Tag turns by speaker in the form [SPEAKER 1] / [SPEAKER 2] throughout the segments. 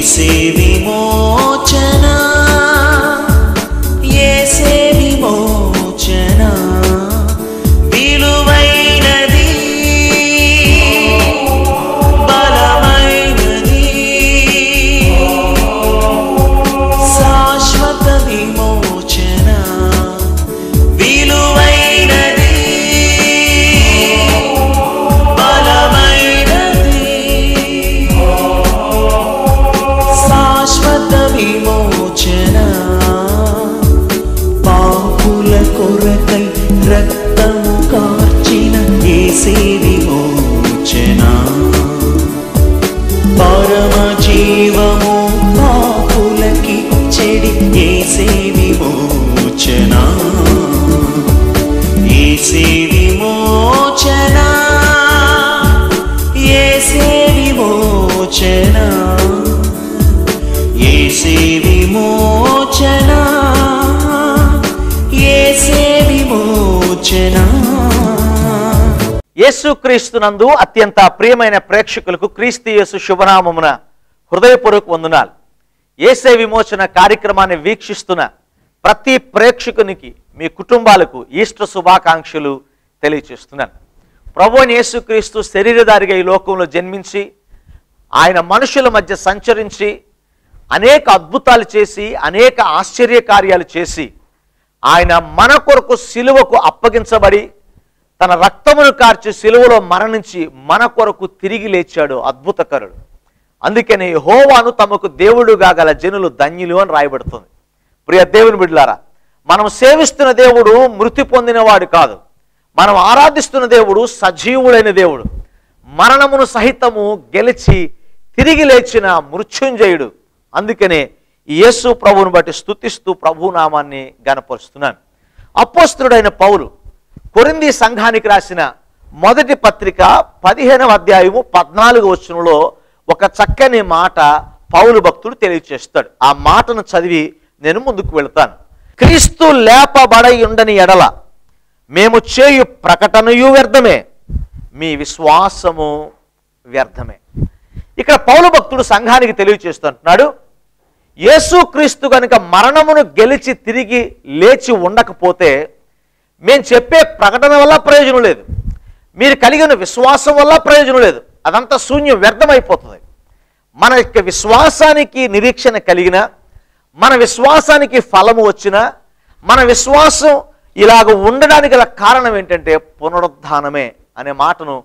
[SPEAKER 1] యేసే విమోచన యేసే విమోచన విలువైనది బలమైనది శాశ్వత విమోచన విలువైనది బలమైనది శాశ్వత విమోచన పాపుల కొరకై రక్తము కార్చిన యేసే విమోచన పరమ జీవము పాపులకిచ్చెడి యేసే విమోచన యేసే విమోచన యేసే విమోచన యేసే విమోచన యేసే విమోచన.
[SPEAKER 2] యేసుక్రీస్తునందు అత్యంత ప్రియమైన ప్రేక్షకులకు క్రీస్తు యేసు శుభనామమున హృదయపూర్వక వందనాలు. యేసే విమోచన కార్యక్రమాన్ని వీక్షిస్తున్న ప్రతి ప్రేక్షకునికి మీ కుటుంబాలకు ఈస్టర్ శుభాకాంక్షలు తెలియచేస్తున్నాను. ప్రభువైన యేసుక్రీస్తు శరీరధారిగా ఈ లోకంలో జన్మించి ఆయన మనుషుల మధ్య సంచరించి అనేక అద్భుతాలు చేసి అనేక ఆశ్చర్య కార్యాలు చేసి ఆయన మన కొరకు సిలువకు అప్పగించబడి తన రక్తమును కార్చి సిలువలో మరణించి మన కొరకు తిరిగి లేచాడు అద్భుతకరుడు. అందుకని యెహోవాను తమకు దేవుడుగా గల జనులు ధన్యులు అని రాయబడుతుంది. ప్రియ దేవుని బిడ్డలారా, మనం సేవిస్తున్న దేవుడు మృతి పొందినవాడు కాదు. మనం ఆరాధిస్తున్న దేవుడు సజీవుడైన దేవుడు, మరణమును సహితము గెలిచి తిరిగి లేచిన మృత్యుంజయుడు. అందుకనే యేసు ప్రభువును బట్టి స్తుతిస్తూ ప్రభు నామాన్ని గణపరుస్తున్నాను. అపోస్తలుడైన పౌలు కొరింథీ సంఘానికి రాసిన మొదటి పత్రిక 15వ అధ్యాయము 14వ వచనంలో ఒక చక్కని మాట పౌలు భక్తుడు తెలియచేస్తాడు. ఆ మాటను చదివి నేను ముందుకు వెళ్తాను. క్రీస్తు లేపబడై ఉండని ఎడల మేము చేయు ప్రకటనయు వ్యర్థమే, మీ విశ్వాసము వ్యర్థమే. ఇక్కడ పౌలు భక్తుడు సంఘానికి తెలియచేస్తుంటున్నాడు, యేసుక్రీస్తు కనుక మరణమును గెలిచి తిరిగి లేచి ఉండకపోతే మేము చెప్పే ప్రకటన వల్ల ప్రయోజనం లేదు, మీరు కలిగిన విశ్వాసం వల్ల ప్రయోజనం లేదు, అదంతా శూన్యం, వ్యర్థమైపోతుంది. మన యొక్క విశ్వాసానికి నిరీక్షణ కలిగిన, మన విశ్వాసానికి ఫలము వచ్చిన, మన విశ్వాసం ఇలాగ ఉండడానికి గల కారణం ఏంటంటే పునరుద్ధానమే అనే మాటను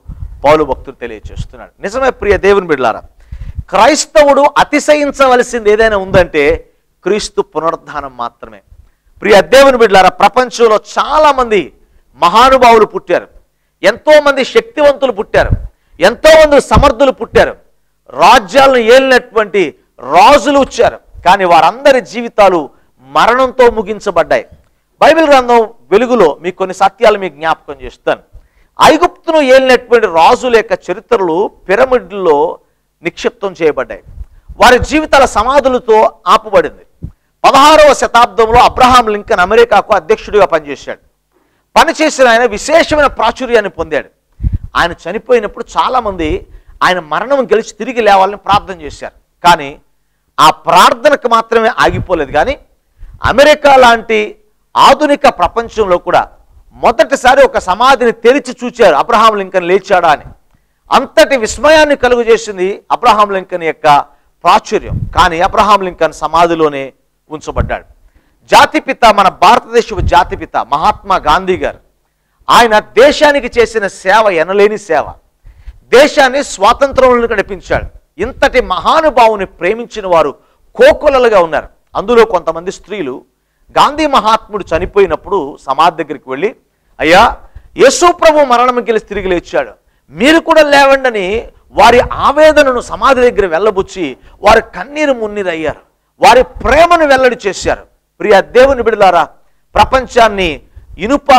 [SPEAKER 2] పౌలు భక్తుడు తెలియచేస్తున్నాడు. నిజమే ప్రియ దేవుని బిడ్డలారా, క్రైస్తవుడు అతిశయించవలసింది ఏదైనా ఉందంటే క్రీస్తు పునరుద్ధానం మాత్రమే. ప్రియ దేవుని బిడ్డలారా, ప్రపంచంలో చాలామంది మహానుభావులు పుట్టారు, ఎంతోమంది శక్తివంతులు పుట్టారు, ఎంతోమంది సమర్థులు పుట్టారు, రాజ్యాలను ఏలినటువంటి రాజులు వచ్చారు. కానీ వారందరి జీవితాలు మరణంతో ముగించబడ్డాయి. బైబిల్ గ్రంథం వెలుగులో మీకు కొన్ని సత్యాలు మీకు జ్ఞాపకం చేస్తాను. ఐగుప్తును ఏలినటువంటి రాజుల యొక్క చరిత్రలు పిరమిడ్లలో నిక్షిప్తం చేయబడ్డాయి. వారి జీవితాల సమాధులతో ఆపబడింది. 16వ శతాబ్దంలో అబ్రహాం లింకన్ అమెరికాకు అధ్యక్షుడిగా పనిచేశాడు. పనిచేసిన ఆయన విశేషమైన ప్రాచుర్యాన్ని పొందాడు. ఆయన చనిపోయినప్పుడు చాలామంది ఆయన మరణం గెలిచి తిరిగి లేవాలని ప్రార్థన చేశారు. కానీ ఆ ప్రార్థనకు మాత్రమే ఆగిపోలేదు. కానీ అమెరికా లాంటి ఆధునిక ప్రపంచంలో కూడా మొదటిసారి ఒక సమాధిని తెరిచి చూచారు, అబ్రహాం లింకన్ లేచాడా అని. అంతటి విస్మయాన్ని కలుగు చేసింది అబ్రహాం లింకన్ యొక్క ప్రాచుర్యం. కానీ అబ్రహాం లింకన్ సమాధిలోనే ఉంచబడ్డాడు. జాతిపిత, మన భారతదేశపు జాతిపిత మహాత్మా గాంధీ గారు, ఆయన దేశానికి చేసిన సేవ ఎనలేని సేవ, దేశాన్ని స్వాతంత్రంలో నడిపించాడు. ఇంతటి మహానుభావుని ప్రేమించిన వారు కోకొలలుగా ఉన్నారు. అందులో కొంతమంది స్త్రీలు గాంధీ మహాత్ముడు చనిపోయినప్పుడు సమాధి దగ్గరికి వెళ్ళి, అయ్యా యేసు ప్రభు మరణం గెలిచి తిరిగి లేచాడు, మీరు కూడా లేవండని వారి ఆవేదనను సమాధి దగ్గర వెళ్ళబుచ్చి వారి కన్నీరు మున్నీరయ్యారు, వారి ప్రేమను వెల్లడి చేశారు. ప్రియ దేవుని బిడ్డలారా, ప్రపంచాన్ని ఇనుప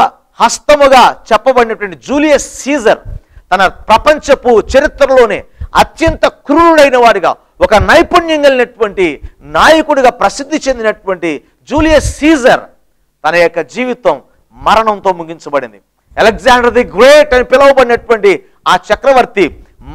[SPEAKER 2] హస్తముగా చెప్పబడినటువంటి జూలియస్ సీజర్ తన ప్రపంచపు చరిత్రలోనే అత్యంత క్రూరుడైన వాడిగా, ఒక నైపుణ్యం కలిగినటువంటి నాయకుడిగా ప్రసిద్ధి చెందినటువంటి జూలియస్ సీజర్ తన యొక్క జీవితం మరణంతో ముగించబడింది. అలెగ్జాండర్ ది గ్రేట్ అని పిలువబడినటువంటి ఆ చక్రవర్తి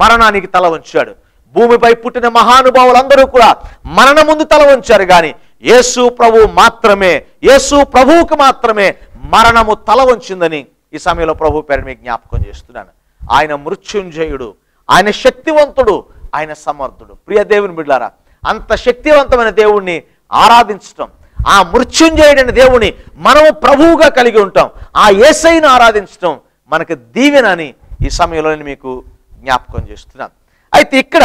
[SPEAKER 2] మరణానికి తల వంచాడు. భూమిపై పుట్టిన మహానుభావులందరూ కూడా మరణ ముందు తల వంచారు, కానీ యేసు ప్రభు మాత్రమే, యేసు ప్రభువుకు మాత్రమే మరణము తల వంచిందని ఈ సమయంలో ప్రభు పేరు మీకు జ్ఞాపకం చేస్తున్నాను. ఆయన మృత్యుంజయుడు, ఆయన శక్తివంతుడు, ఆయన సమర్థుడు. ప్రియ దేవుని బిడ్డలారా, అంత శక్తివంతమైన దేవుణ్ణి ఆరాధించటం, ఆ మృత్యుంజయుడైన దేవుని మనము ప్రభువుగా కలిగి ఉంటాం, ఆ యేసయ్యను ఆరాధించటం మనకు దీవెన అని ఈ సమయంలో నేను మీకు జ్ఞాపకం చేస్తున్నాను. అయితే ఇక్కడ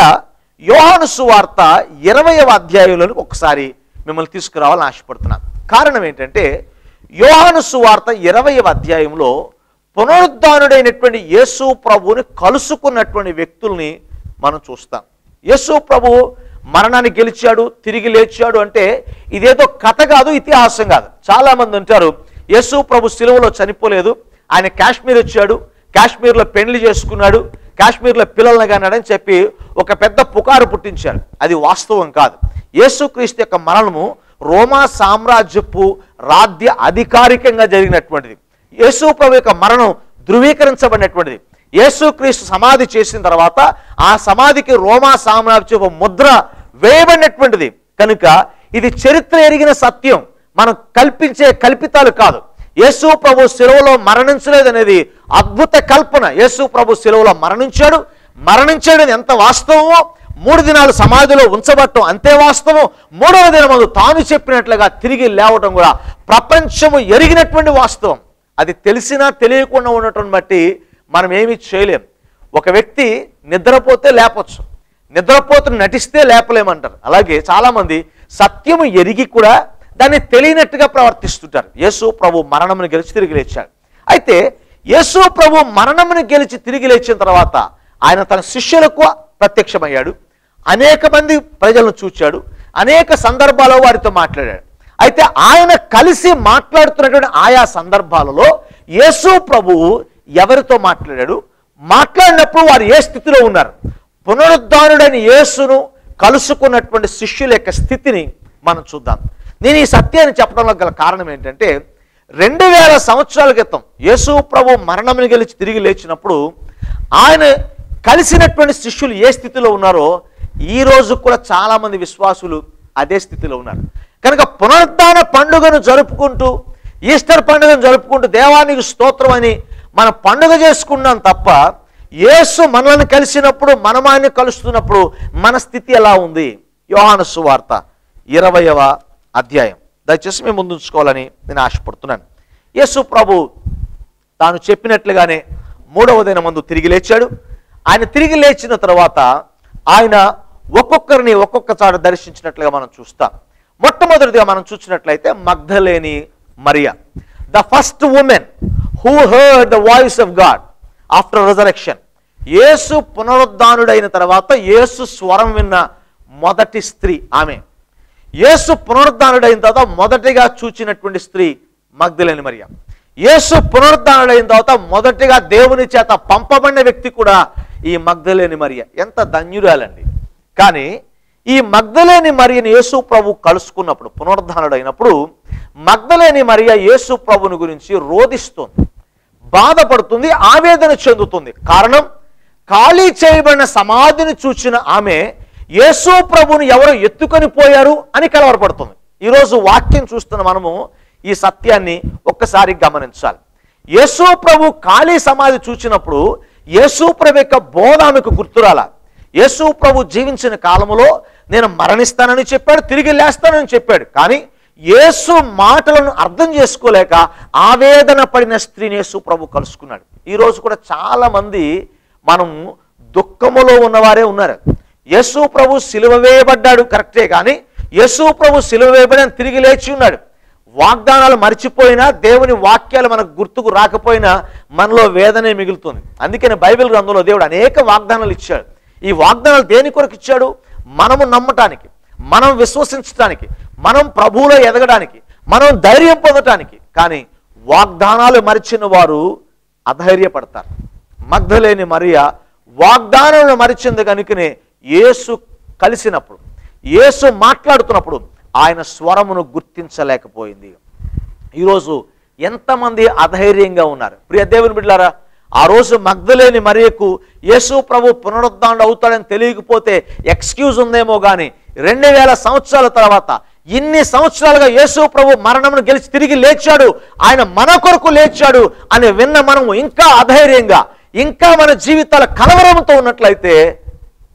[SPEAKER 2] యోహాను సువార్త 20వ అధ్యాయంలో ఒకసారి మిమ్మల్ని తీసుకురావాలని ఆశపడుతున్నాను. కారణం ఏంటంటే యోహాను సువార్త 20వ అధ్యాయంలో పునరుద్ధానుడైనటువంటి యేసు ప్రభువుని కలుసుకున్నటువంటి వ్యక్తుల్ని మనం చూస్తాం. యేసు ప్రభు మరణాన్ని గెలిచాడు, తిరిగి లేచాడు అంటే ఇదేదో కథ కాదు, ఇతిహాసం కాదు. చాలా మంది అంటారు యేసు ప్రభు సిలువలో చనిపోలేదు, ఆయన కాశ్మీర్ వచ్చాడు, కాశ్మీర్లో పెళ్లి చేసుకున్నాడు, కాశ్మీర్లో పిల్లల్ని కన్నాడని చెప్పి ఒక పెద్ద పుకారు పుట్టించారు. అది వాస్తవం కాదు. యేసుక్రీస్తు యొక్క మరణము రోమా సామ్రాజ్యపు రాజ్య అధికారికంగా జరిగినటువంటిది. యేసు ప్రభు యొక్క మరణం ధృవీకరించబడినటువంటిది. యేసుక్రీస్తు సమాధి చేసిన తర్వాత ఆ సమాధికి రోమా సామ్రాజ్యపు ముద్ర వేయబడినటువంటిది. కనుక ఇది చరిత్ర ఎరిగిన సత్యం, మనం కల్పించే కల్పితాలు కాదు. యేసు ప్రభు శిలువలో మరణించలేదనేది అద్భుత కల్పన. యేసు ప్రభు శిలువలో మరణించాడని ఎంత వాస్తవమో, 3 దినాలు సమాధిలో ఉంచబట్టం అంతే వాస్తవం. 3వ దినమందు తాను చెప్పినట్లుగా తిరిగి లేవటం కూడా ప్రపంచము ఎరిగినటువంటి వాస్తవం. అది తెలిసినా తెలియకుండా ఉండటం బట్టి మనం ఏమీ చేయలేం. ఒక వ్యక్తి నిద్రపోతే లేపొచ్చు, నిద్రపోతూ నటిస్తే లేపలేమంటారు. అలాగే చాలామంది సత్యము ఎరిగి కూడా దాన్ని తెలియనట్టుగా ప్రవర్తిస్తుంటారు. యేసు ప్రభు మరణమును గెలిచి తిరిగి లేచాడు. అయితే యేసు ప్రభు మరణమును గెలిచి తిరిగి లేచిన తర్వాత ఆయన తన శిష్యులకు ప్రత్యక్షమయ్యాడు, అనేక మంది ప్రజలను చూచాడు, అనేక సందర్భాల్లో వారితో మాట్లాడాడు. అయితే ఆయన కలిసి మాట్లాడుతున్నటువంటి ఆయా సందర్భాలలో యేసు ప్రభువు ఎవరితో మాట్లాడాడు, మాట్లాడినప్పుడు వారు ఏ స్థితిలో ఉన్నారు, పునరుద్ధానుడైన యేసును కలుసుకున్నటువంటి శిష్యుల యొక్క స్థితిని మనం చూద్దాం. నేను ఈ సత్యాన్ని చెప్పడంలో గల కారణం ఏంటంటే 2000 సంవత్సరాల క్రితం యేసు ప్రభు మరణమును గెలిచి తిరిగి లేచినప్పుడు ఆయన కలిసినటువంటి శిష్యులు ఏ స్థితిలో ఉన్నారో ఈ రోజు కూడా చాలా మంది విశ్వాసులు అదే స్థితిలో ఉన్నారు. కనుక పునరుద్ధాన పండుగను జరుపుకుంటూ, ఈస్టర్ పండుగను జరుపుకుంటూ దేవానికి స్తోత్రం అని మన పండుగ చేసుకున్నాం తప్ప యేసు మనల్ని కలిసినప్పుడు, మనం ఆయన్ని కలుస్తున్నప్పుడు మన స్థితి ఎలా ఉంది? యోహాను సువార్త 20వ అధ్యాయం దయచేసి మేము ముందుంచుకోవాలని నేను ఆశపడుతున్నాను. యేసు ప్రభు తాను చెప్పినట్లుగానే 3వ దినమందు తిరిగి లేచాడు. ఆయన తిరిగి లేచిన తర్వాత ఆయన ఒక్కొక్కరిని ఒక్కొక్క చాట దర్శించినట్లుగా మనం చూస్తాం. మొట్టమొదటిగా మనం చూసినట్లయితే మగ్దలేని మరియా, the first woman who heard the voice of God after resurrection. Yesu పునరుద్ధానుడైన తర్వాత యేసు స్వరం విన్న మొదటి స్త్రీ ఆమె. యేసు పునరుద్ధానుడైన తర్వాత మొదటిగా చూచినటువంటి స్త్రీ మగ్దలేని మరియా. యేసు పునరుద్ధానుడైన తర్వాత మొదటిగా దేవుని చేత పంపబడిన వ్యక్తి కూడా ఈ మగ్దలేని మరియా. ఎంత ధన్యురాలండి. కానీ ఈ మగ్దలేని మరియని యేసు ప్రభు కలుసుకున్నప్పుడు, పునరుద్ధానుడైనప్పుడు మగ్దలేని మరియా యేసు ప్రభుని గురించి రోదిస్తుంది, బాధపడుతుంది, ఆవేదన చెందుతుంది. కారణం, ఖాళీ చేయబడిన సమాధిని చూచిన ఆమె యేసు ప్రభుని ఎవరో ఎత్తుకొని పోయారు అని కలవరపడుతుంది. ఈరోజు వాక్యం చూస్తున్న మనము ఈ సత్యాన్ని ఒక్కసారి గమనించాలి. యేసు ప్రభు ఖాళీ సమాధి చూచినప్పుడు యేసు ప్రభు యొక్క బోధ ఆమెకు గుర్తురాల. యేసు ప్రభు జీవించిన కాలంలో నేను మరణిస్తానని చెప్పాడు, తిరిగి లేస్తానని చెప్పాడు. కానీ యేసు మాటలను అర్థం చేసుకోలేక ఆవేదన పడిన స్త్రీని యేసు ప్రభు కలుసుకున్నాడు. ఈరోజు కూడా చాలా మంది మనం దుఃఖములో ఉన్నవారే ఉన్నారు. యేసు ప్రభు సిలువ వేయబడ్డాడు కరెక్టే, కానీ యేసు ప్రభు సిలువ వేయబడి తిరిగి లేచి ఉన్నాడు. వాగ్దానాలు మర్చిపోయినా, దేవుని వాక్యాలు మనకు గుర్తుకు రాకపోయినా మనలో వేదనే మిగులుతుంది. అందుకని బైబిల్ గ్రంథంలో దేవుడు అనేక వాగ్దానాలు ఇచ్చాడు. ఈ వాగ్దానాలు దేని కొరకు ఇచ్చాడు? మనము నమ్మటానికి, మనం విశ్వసించడానికి, మనం ప్రభువులో ఎదగడానికి, మనం ధైర్యం పొందటానికి. కానీ వాగ్దానాలు మరిచిన వారు అధైర్యపడతారు. మగ్దలేని మరియా వాగ్దానాలను మరిచింది కనుకనే యేసు కలిసినప్పుడు, యేసు మాట్లాడుతున్నప్పుడు ఆయన స్వరమును గుర్తించలేకపోయింది. ఈరోజు ఎంతమంది అధైర్యంగా ఉన్నారు ప్రియ దేవుని బిడ్డలారా. ఆ రోజు మగ్దలేని మరియకు యేసు ప్రభు పునరుద్ధానుడు అవుతాడని తెలియకపోతే ఎక్స్క్యూజ్ ఉందేమో కానీ 2000 సంవత్సరాల తర్వాత ఇన్ని సంవత్సరాలుగా యేసు ప్రభు మరణమును గెలిచి తిరిగి లేచాడు, ఆయన మన కొరకు లేచాడు అని విన్న మనము ఇంకా అధైర్యంగా, ఇంకా మన జీవితాల కలవరంతో ఉన్నట్లయితే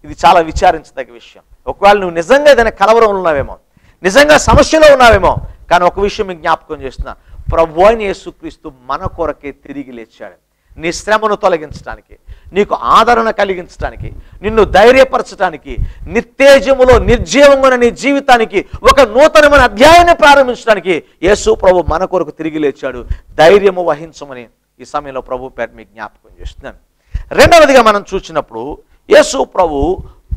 [SPEAKER 2] ఇది చాలా విచారించదగ్గ విషయం. ఒకవేళ నువ్వు నిజంగా ఏదైనా కలవరంలో ఉన్నావేమో, నిజంగా సమస్యలో ఉన్నావేమో, కానీ ఒక విషయం మీకు జ్ఞాపకం చేస్తున్నా, ప్రభువైన అయిన యేసుక్రీస్తు మన కొరకే తిరిగి లేచాడు. నీ శ్రమను తొలగించడానికి, నీకు ఆదరణ కలిగించడానికి, నిన్ను ధైర్యపరచడానికి, నిత్యేజములో నిర్జీవంగా నీ జీవితానికి ఒక నూతనమైన అధ్యాయాన్ని ప్రారంభించడానికి యేసు ప్రభు మన కొరకు తిరిగి లేచాడు. ధైర్యము వహించమని ఈ సమయంలో ప్రభు పేరు మీకు జ్ఞాపకం చేస్తున్నాను. రెండవదిగా మనం చూసినప్పుడు యేసు ప్రభు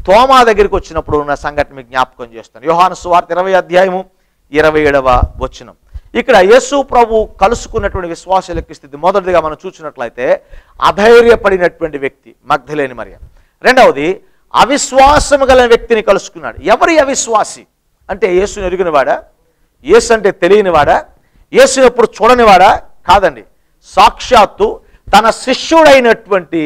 [SPEAKER 2] తోమా దగ్గరికి వచ్చినప్పుడు ఉన్న సంఘటన మీకు జ్ఞాపకం చేస్తాను. యోహాను సువార్త 20వ అధ్యాయము 27వ వచనం. ఇక్కడ యేసు ప్రభు కలుసుకున్నటువంటి విశ్వాసుల యొక్క స్థితి మొదటిదిగా మనం చూసినట్లయితే అధైర్యపడినటువంటి వ్యక్తి మగ్ధలేని మరియ. రెండవది అవిశ్వాసము గల వ్యక్తిని కలుసుకున్నాడు. ఎవరి అవిశ్వాసి అంటే యేసుని ఎరిగినవాడా, యేసు అంటే తెలియనివాడా, యేసుని ఎప్పుడు చూడనివాడా? కాదండి, సాక్షాత్తు తన శిష్యుడైనటువంటి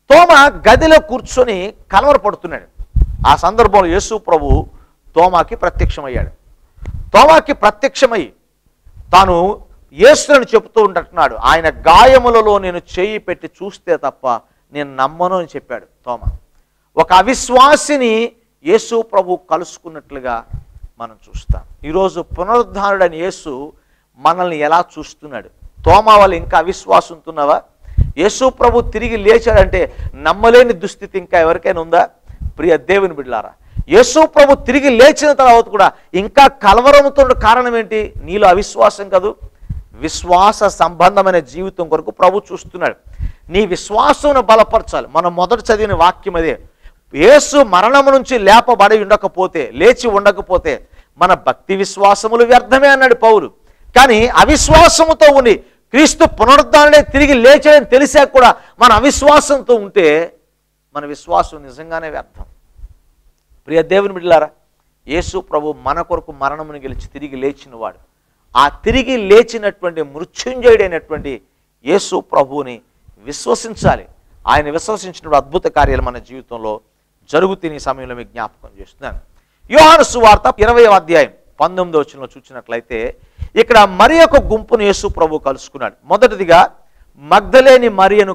[SPEAKER 2] తోమా గదిలో కూర్చొని కలవరపడుతున్నాడు. ఆ సందర్భంలో యేసు ప్రభు తోమాకి ప్రత్యక్షమయ్యాడు. తోమాకి ప్రత్యక్షమై తాను యేసుని చెబుతూ ఉంటున్నాడు, ఆయన గాయములలో నేను చేయి పెట్టి చూస్తే తప్ప నేను నమ్మను అని చెప్పాడు తోమా. ఒక అవిశ్వాసిని యేసు ప్రభు కలుసుకున్నట్లుగా మనం చూస్తాం. ఈరోజు పునరుద్ధానుడైన యేసు మనల్ని ఎలా చూస్తున్నాడు? తోమా వాళ్ళు ఇంకా అవిశ్వాసం ఉంటున్నావా? యేసు ప్రభు తిరిగి లేచాడంటే నమ్మలేని దుస్థితి ఇంకా ఎవరికైనా ఉందా? ప్రియ దేవుని బిడ్డలారా, యేసు ప్రభు తిరిగి లేచిన తర్వాత కూడా ఇంకా కలవరంతో కారణం ఏంటి? నీలో అవిశ్వాసం కాదు, విశ్వాస సంబంధమైన జీవితం కొరకు ప్రభు చూస్తున్నాడు. నీ విశ్వాసమును బలపరచాలి. మనం మొదట చదివిన వాక్యం అదే. యేసు మరణము నుంచి లేచి ఉండకపోతే మన భక్తి విశ్వాసములు వ్యర్థమే అన్నాడు పౌలు. కానీ అవిశ్వాసముతో ఉండి క్రీస్తు పునరుద్ధానుడే తిరిగి లేచాడని తెలిసా కూడా మన అవిశ్వాసంతో ఉంటే మన విశ్వాసం నిజంగానే వ్యర్థం. ప్రియ దేవుని బిడ్డలారా, యేసు ప్రభు మన కొరకు మరణమును గెలిచి తిరిగి లేచినవాడు. ఆ తిరిగి లేచినటువంటి మృత్యుంజయుడైనటువంటి యేసు ప్రభువుని విశ్వసించాలి. ఆయన విశ్వసించినప్పుడు అద్భుత కార్యాలు మన జీవితంలో జరుగుతున్న ఈ సమయంలో మీకు జ్ఞాపకం చేస్తున్నాను. యోహాను సువార్త 20వ అధ్యాయం 19వ వచనంలో చూసినట్లయితే ఇక్కడ మరి ఒక గుంపును యేసు ప్రభు కలుసుకున్నాడు. మొదటిదిగా మగ్ధలేని మరియను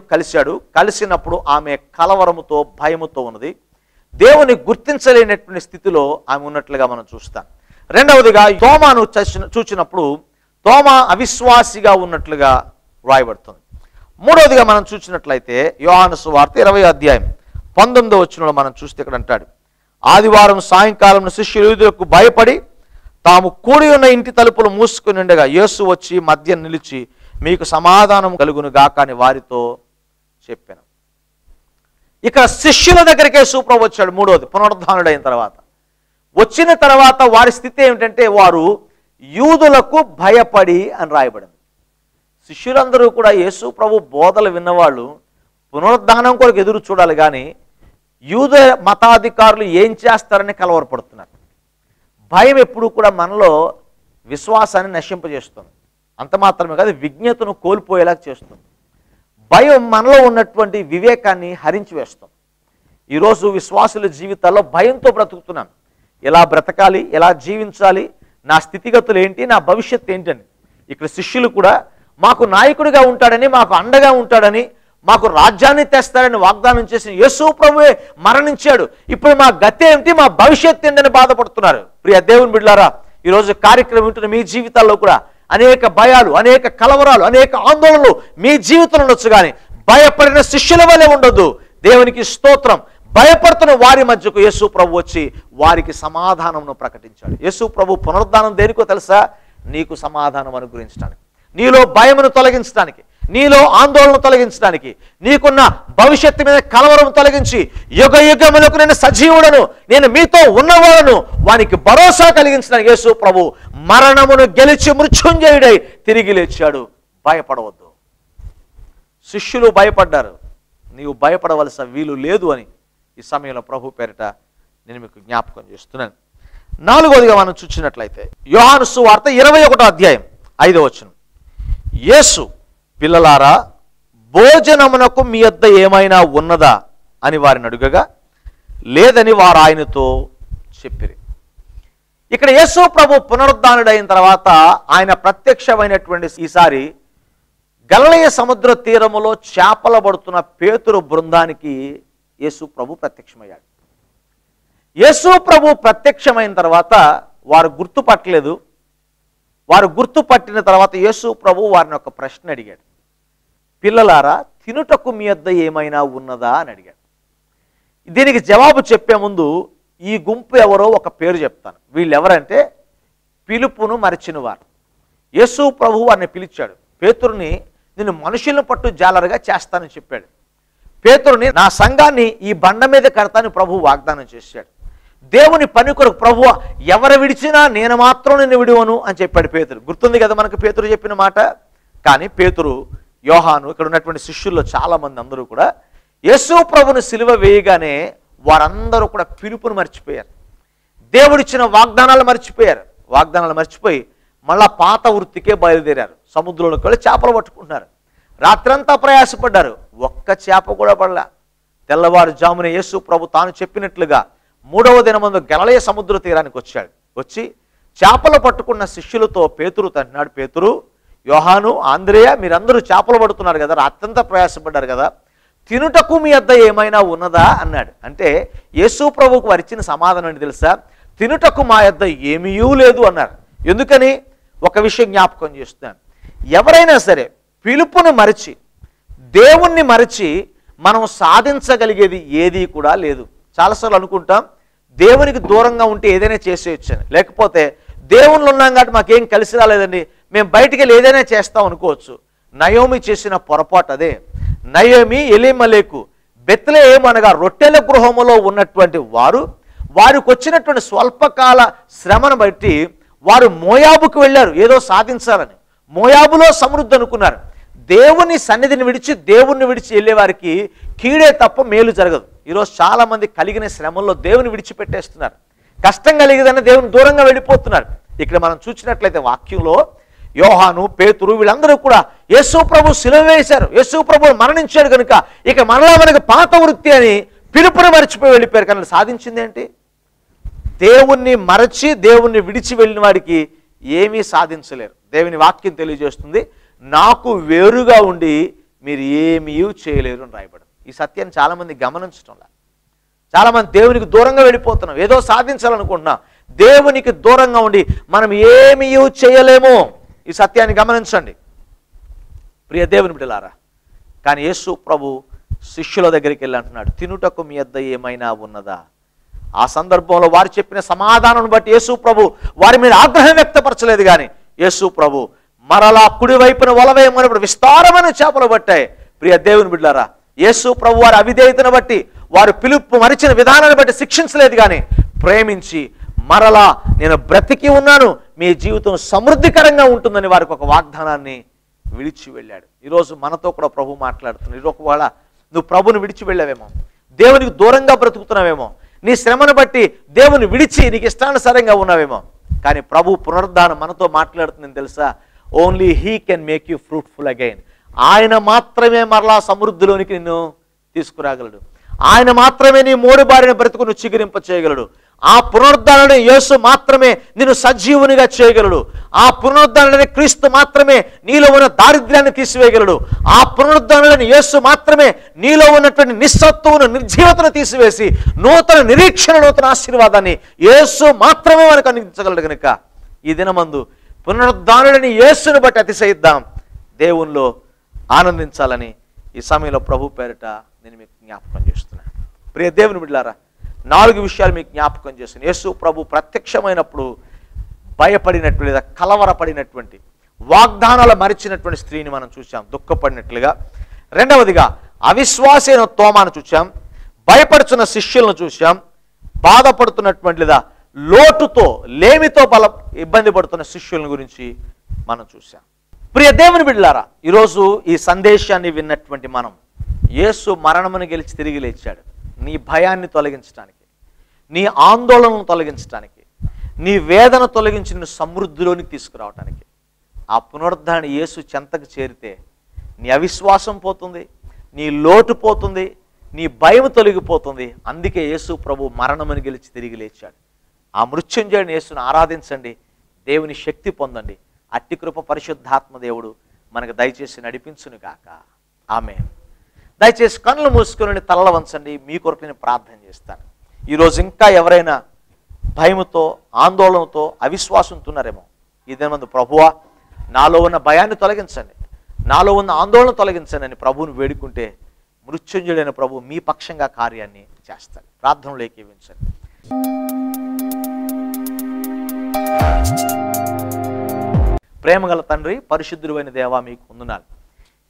[SPEAKER 2] కలిసినప్పుడు ఆమె కలవరముతో భయముతో ఉన్నది. దేవుని గుర్తించలేనటువంటి స్థితిలో ఆమె ఉన్నట్లుగా మనం చూస్తాం. రెండవదిగా తోమాను చూసినప్పుడు తోమా అవిశ్వాసిగా ఉన్నట్లుగా వ్రాయబడుతుంది. మూడవదిగా మనం చూసినట్లయితే యోహాను సువార్త 20వ అధ్యాయం 19వ వచనంలో మనం చూస్తే ఇక్కడ అంటాడు, ఆదివారం సాయంకాలం శిష్యులు యూదులకు భయపడి తాము కూడి ఉన్న ఇంటి తలుపులు మూసుకుని ఉండగా యేసు వచ్చి మధ్య నిలిచి మీకు సమాధానం కలుగును గాక అని వారితో చెప్పాను. ఇక శిష్యుల దగ్గరికి యేసు ప్రభు వచ్చాడు. మూడవది పునరుద్ధానుడైన తర్వాత వచ్చిన తర్వాత వారి స్థితి ఏమిటంటే వారు యూదులకు భయపడి అని రాయబడింది. శిష్యులందరూ కూడా యేసు ప్రభు బోధలు విన్నవాళ్ళు పునరుద్ధానం కొరకు ఎదురు చూడాలి, కానీ యూద మతాధికారులు ఏం చేస్తారని కలవరపడుతున్నారు. భయం ఎప్పుడు కూడా మనలో విశ్వాసాన్ని నశింపజేస్తుంది. అంత మాత్రమే కాదు, విజ్ఞతను కోల్పోయేలా చేస్తుంది. భయం మనలో ఉన్నటువంటి వివేకాన్ని హరించి వేస్తుంది. ఈరోజు విశ్వాసుల జీవితాల్లో భయంతో బ్రతుకుతున్నాం. ఎలా బ్రతకాలి, ఎలా జీవించాలి, నా స్థితిగతులు ఏంటి, నా భవిష్యత్తు ఏంటని. ఇక్కడ శిష్యులు కూడా మాకు నాయకుడిగా ఉంటాడని, మాకు అండగా ఉంటాడని, మాకు రాజ్యాన్ని తెస్తాడని వాగ్దానం చేసిన యేసు ప్రభువే మరణించాడు, ఇప్పుడు మా గతి ఏమిటి, మా భవిష్యత్తు ఏంటని బాధపడుతున్నారు. ప్రియ దేవుని బిడ్డలారా, ఈరోజు కార్యక్రమం ఉంటున్న మీ జీవితాల్లో కూడా అనేక భయాలు, అనేక కలవరాలు, అనేక ఆందోళనలు మీ జీవితంలో ఉండొచ్చు, కానీ భయపడిన శిష్యుల వలె ఉండొద్దు. దేవునికి స్తోత్రం. భయపడుతున్న వారి మధ్యకు యేసు ప్రభు వచ్చి వారికి సమాధానమును ప్రకటించాడు. యేసు ప్రభు పునరుద్ధానం దేనికో తెలుసా? నీకు సమాధానం అనుగ్రహించడానికి, నీలో భయమును తొలగించడానికి, నీలో ఆందోళన తొలగించడానికి, నీకున్న భవిష్యత్తు మీద కలవరం తొలగించి యుగ యుగములకు నేను సజీవుడను, నేను మీతో ఉన్నవాడను వానికి భరోసా కలిగించడానికి యేసు ప్రభు మరణమును గెలిచి మృత్యుంజయుడై తిరిగి లేచాడు. భయపడవద్దు. శిష్యులు భయపడ్డారు, నీవు భయపడవలసిన వీలు లేదు అని ఈ సమయంలో ప్రభు పేరిట నేను మీకు జ్ఞాపకం చేస్తున్నాను. నాలుగవదిగా మనం చూసినట్లయితే యోహాను సువార్త 21వ అధ్యాయం 5వ వచనం, యేసు పిల్లలారా భోజనమునకు మీ యొద్ద ఏమైనా ఉన్నదా అని వారిని అడుగగా లేదని వారు ఆయనతో చెప్పిరి. ఇక్కడ యేసు ప్రభు పునరుద్ధానుడైన తర్వాత ఆయన ప్రత్యక్షమైనటువంటి ఈసారి గలిలయ సముద్ర తీరములో చేపల పడుతున్న పేతురు బృందానికి యేసు ప్రభు ప్రత్యక్షమయ్యాడు. యేసు ప్రభు ప్రత్యక్షమైన తర్వాత వారు గుర్తుపట్టలేదు. వారు గుర్తుపట్టిన తర్వాత యేసు ప్రభు వారిని ఒక ప్రశ్న అడిగాడు. పిల్లలారా, తినుటకు మీ యొద్ద ఏమైనా ఉన్నదా అని అడిగాడు. దీనికి జవాబు చెప్పే ముందు ఈ గుంపు ఎవరో ఒక పేరు చెప్తాను. వీళ్ళు ఎవరంటే పిలుపును మరిచిన వారు. యేసు ప్రభు వారిని పిలిచాడు. పేతురుని నిన్ను మనుషులను పట్టు జాలరుగా చేస్తానని చెప్పాడు. పేతురుని నా సంఘాన్ని ఈ బండ మీద కడతాను ప్రభు వాగ్దానం చేశాడు. దేవుని పని కొరకు ప్రభువా ఎవరు విడిచినా నేను మాత్రం నిన్ను విడువను అని చెప్పాడు పేతురు. గుర్తుంది కదా మనకు పేతురు చెప్పిన మాట. కానీ పేతురు, యోహాను, ఇక్కడ ఉన్నటువంటి శిష్యుల్లో చాలామంది అందరూ కూడా యేసు ప్రభుని సిలువ వేయగానే వారందరూ కూడా పిలుపును మర్చిపోయారు. దేవుడిచ్చిన వాగ్దానాలు మర్చిపోయారు. వాగ్దానాలు మర్చిపోయి మళ్ళా పాత వృత్తికే బయలుదేరారు. సముద్రంలోకి వెళ్ళి చేపలు పట్టుకుంటున్నారు. రాత్రంతా ప్రయాసపడ్డారు. ఒక్క చేప కూడా పడలా. తెల్లవారుజామున యేసు ప్రభు తాను చెప్పినట్లుగా 3వ దినమందు గలిలయ సముద్ర తీరానికి వచ్చాడు. వచ్చి చేపలు పట్టుకున్న శిష్యులతో పేతురు అంటున్నాడు, పేతురు, యోహాను, ఆంద్రేయ, మీరందరూ చేపలు పడుతున్నారు కదా, రాత్రంతా ప్రయాసపడ్డారు కదా, తినుటకు మీ వద్ద ఏమైనా ఉన్నదా అన్నాడు. అంటే యేసు ప్రభువుకు వారు ఇచ్చిన సమాధానం ఏంటి తెలుసా? తినుటకు మా వద్ద ఏమీ లేదు అన్నారు. ఎందుకని? ఒక విషయం జ్ఞాపకం చేస్తున్నాను. ఎవరైనా సరే పిలుపును మరిచి దేవుణ్ణి మరిచి మనం సాధించగలిగేది ఏది కూడా లేదు. చాలాసార్లు అనుకుంటాం దేవునికి దూరంగా ఉంటే ఏదైనా చేసేయచ్చని, లేకపోతే దేవుళ్ళు ఉన్నాం కాబట్టి మాకేం కలిసి రాలేదండి, మేము బయటికి వెళ్ళి ఏదైనా చేస్తాం అనుకోవచ్చు. నయోమి చేసిన పొరపాటు అదే. నయోమి, ఎలీమలేకు, బెత్లెహేము అనగా రొట్టెల గృహములో ఉన్నటువంటి వారు వారికి వచ్చినటువంటి స్వల్పకాల శ్రమను బట్టి వారు మోయాబుకు వెళ్ళారు ఏదో సాధించాలని. మోయాబులో సమృద్ధి అనుకున్నారు. దేవుని సన్నిధిని విడిచి దేవుణ్ణి విడిచి వెళ్ళే వారికి కీడే తప్ప మేలు జరగదు. ఈరోజు చాలామంది కలిగిన శ్రమల్లో దేవుని విడిచిపెట్టేస్తున్నారు. కష్టం కలిగిదన్న దేవుని దూరంగా వెళ్ళిపోతున్నారు. ఇక్కడ మనం చూసినట్లయితే వాక్యంలో యోహాను, పేతురు వీళ్ళందరూ కూడా యేసు ప్రభు సిలువ వేశారు. యేసు ప్రభు మరణించాడు కనుక ఇక మరలా మనకు పాత వృత్తి అని పిలుపుని మరిచిపోయి వెళ్ళిపోయారు. కానీ సాధించింది ఏంటి? దేవుణ్ణి మరచి దేవుణ్ణి విడిచి వెళ్ళిన వాడికి ఏమీ సాధించలేరు. దేవుని వాక్యం తెలియజేస్తుంది, నాకు వేరుగా ఉండి మీరు ఏమీ చేయలేరు అని రాయబడింది. ఈ సత్యాన్ని చాలామంది గమనించడంలా. చాలామంది దేవునికి దూరంగా వెళ్ళిపోతున్నాం, ఏదో సాధించాలనుకుంటున్నాం. దేవునికి దూరంగా ఉండి మనం ఏమీ చేయలేము. ఈ సత్యాన్ని గమనించండి ప్రియ దేవుని బిడ్డలారా. కానీ యేసు ప్రభు శిష్యుల దగ్గరికి వెళ్ళి అంటున్నాడు, తినుటకు మీ వద్ద ఏమైనా ఉన్నదా? ఆ సందర్భంలో వారు చెప్పిన సమాధానం బట్టి యేసు ప్రభు వారి మీద ఆగ్రహం వ్యక్తపరచలేదు. కానీ యేసు ప్రభు మరలా కుడి వైపున వలవేయమన్నప్పుడు విస్తారమైన చేపలు పట్టాయి. ప్రియ దేవుని బిడ్డలారా, యేసు ప్రభు వారి అవిధేయతను బట్టి వారు పిలుపు మరిచిన విధానాన్ని బట్టి శిక్షించలేదు. కానీ ప్రేమించి మరలా నేను బ్రతికి ఉన్నాను, మీ జీవితం సమృద్ధికరంగా ఉంటుందని వారికి ఒక వాగ్దానాన్ని విడిచి వెళ్ళాడు. ఈరోజు మనతో కూడా ప్రభు మాట్లాడుతున్నాడు. ఈరోజు ఒకవేళ నువ్వు ప్రభుని విడిచి వెళ్ళావేమో, దేవునికి దూరంగా బ్రతుకుతున్నావేమో, నీ శ్రమను బట్టి దేవుని విడిచి నీకు ఇష్టానుసారంగా ఉన్నావేమో. కానీ ప్రభు పునరుద్ధానం మనతో మాట్లాడుతుందని తెలుసా? Only he can make you fruitful again. ఆయన మాత్రమే మరలా సమృద్ధిలోనికి నిన్ను తీసుకురాగలడు. ఆయన మాత్రమే నీ మోడి బారిన బ్రతుకును చిగురింప చేయగలడు. ఆ పునరుద్ధారణని యేసు మాత్రమే నిన్ను సజీవునిగా చేయగలడు. ఆ పునరుద్ధారణని క్రీస్తు మాత్రమే నీలో ఉన్న దారిద్ర్యాన్ని తీసివేయగలడు. ఆ పునరుద్ధారణని యేసు మాత్రమే నీలో ఉన్నటువంటి నిస్సత్తువును, నిర్జీవతను తీసివేసి నూతన నిరీక్షణ, నూతన ఆశీర్వాదాన్ని యేసు మాత్రమే మనకు అందించగలడు. కనుక ఈ దినమందు పునరుద్ధారణని యేసును బట్టి అతిశయిద్దాం, దేవునిలో ఆనందించాలని ఈ సమయంలో ప్రభు పేరిట నేను మీకు జ్ఞాపకం చేస్తున్నాను. ప్రియ దేవుని బిడ్డలారా, 4 విషయాలు మీకు జ్ఞాపకం చేస్తున్నాను. యేసు ప్రభు ప్రత్యక్షమైనప్పుడు భయపడినట్టు లేదా కలవరపడినటువంటి, వాగ్దానాలు మరిచినటువంటి స్త్రీని మనం చూసాం, దుఃఖపడినట్లుగా. రెండవదిగా అవిశ్వాసి అయిన తోమాను చూసాం, భయపడుతున్న శిష్యులను చూసాం, బాధపడుతున్నటువంటి లేదా లోటుతో, లేమితో ఇబ్బంది పడుతున్న శిష్యుల గురించి మనం చూసాం. ప్రియ దేవుని బిడ్డలారా, ఈరోజు ఈ సందేశాన్ని విన్నటువంటి మనం, యేసు మరణమును గెలిచి తిరిగి లేచాడు నీ భయాన్ని తొలగించడానికి, నీ ఆందోళనను తొలగించడానికి, నీ వేదన తొలగించి నిన్ను సమృద్ధిలోనికి తీసుకురావడానికి. ఆ పునరుద్ధారణ యేసు చెంతకు చేరితే నీ అవిశ్వాసం పోతుంది, నీ లోటు పోతుంది, నీ భయం తొలగిపోతుంది. అందుకే యేసు ప్రభు మరణమును గెలిచి తిరిగి లేచాడు. ఆ మృత్యుంజయుని యేసును ఆరాధించండి, దేవుని శక్తి పొందండి. అట్టి కృప పరిశుద్ధాత్మ దేవుడు మనకు దయచేసి నడిపించును గాక. ఆమేన్. దయచేసి కళ్ళు మూసుకొని తలల వంచండి. మీ కొరకు నేను ప్రార్థన చేస్తాను. ఈరోజు ఇంకా ఎవరైనా భయముతో, ఆందోళనతో, అవిశ్వాసంతో ఉన్నారేమో, ఇదే మందు ప్రభువా నాలో ఉన్న భయాన్ని తొలగించండి, నాలో ఉన్న ఆందోళన తొలగించండి అని ప్రభువుని వేడుకుంటే మృత్యుంజయుడైన ప్రభు మీ పక్షంగా కార్యాన్ని చేస్తాడు. ప్రార్థనలు ఏకీవించండి. ప్రేమగల తండ్రి, పరిశుద్ధుడు అయిన దేవా, మీకు వందనాలు.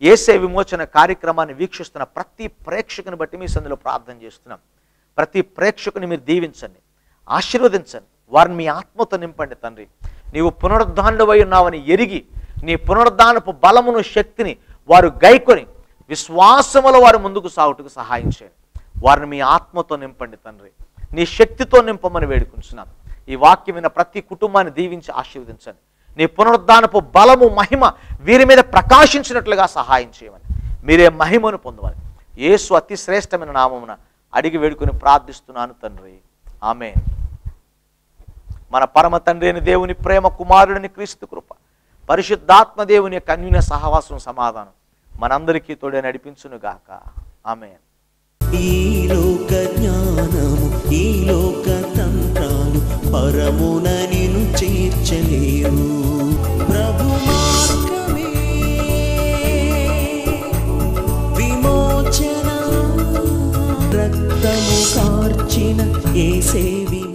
[SPEAKER 2] యేసే విమోచన కార్యక్రమాన్ని వీక్షిస్తున్న ప్రతి ప్రేక్షకుని బట్టి మీ సన్నిధిలో ప్రార్థన చేస్తున్నాం. ప్రతి ప్రేక్షకుని మీరు దీవించండి, ఆశీర్వదించండి, వారిని మీ ఆత్మతో నింపండి తండ్రి. నీవు పునరుద్ధానుడవై ఉన్నావని ఎరిగి నీ పునరుద్ధానపు బలమును, శక్తిని వారు గైకొని విశ్వాసములో వారు ముందుకు సాగుటకు సహాయం చేయండి. వారిని మీ ఆత్మతో నింపండి తండ్రి, నీ శక్తితో నింపమని వేడుకుంటున్నాం. ఈ వాక్యం విన్న ప్రతి కుటుంబాన్ని దీవించి ఆశీర్వదించండి. నీ పునరుద్ధానపు బలము, మహిమ వీరి మీద ప్రకాశించినట్లుగా సహాయం చేయమని, మీరే మహిమను పొందమని యేసు అతి శ్రేష్టమైన నామమున అడిగి వేడుకొని ప్రార్థిస్తున్నాను తండ్రి. ఆమేన్. మన పరమ తండ్రి అయిన దేవుని ప్రేమ, కుమారుడిని క్రీస్తు కృప, పరిశుద్ధాత్మ దేవుని యొక్క అన్యోన్య సహవాసం, సమాధానం మనందరికీ తోడే నడిపించును గాక. ఆమేన్.
[SPEAKER 1] ఈ లోక జ్ఞానము, ఈ లోక తంత్రాలు పరమున నిన్ను చేర్చలేవు. ప్రభు మార్గమే విమోచన, రక్తము కార్చిన యేసే విమోచన.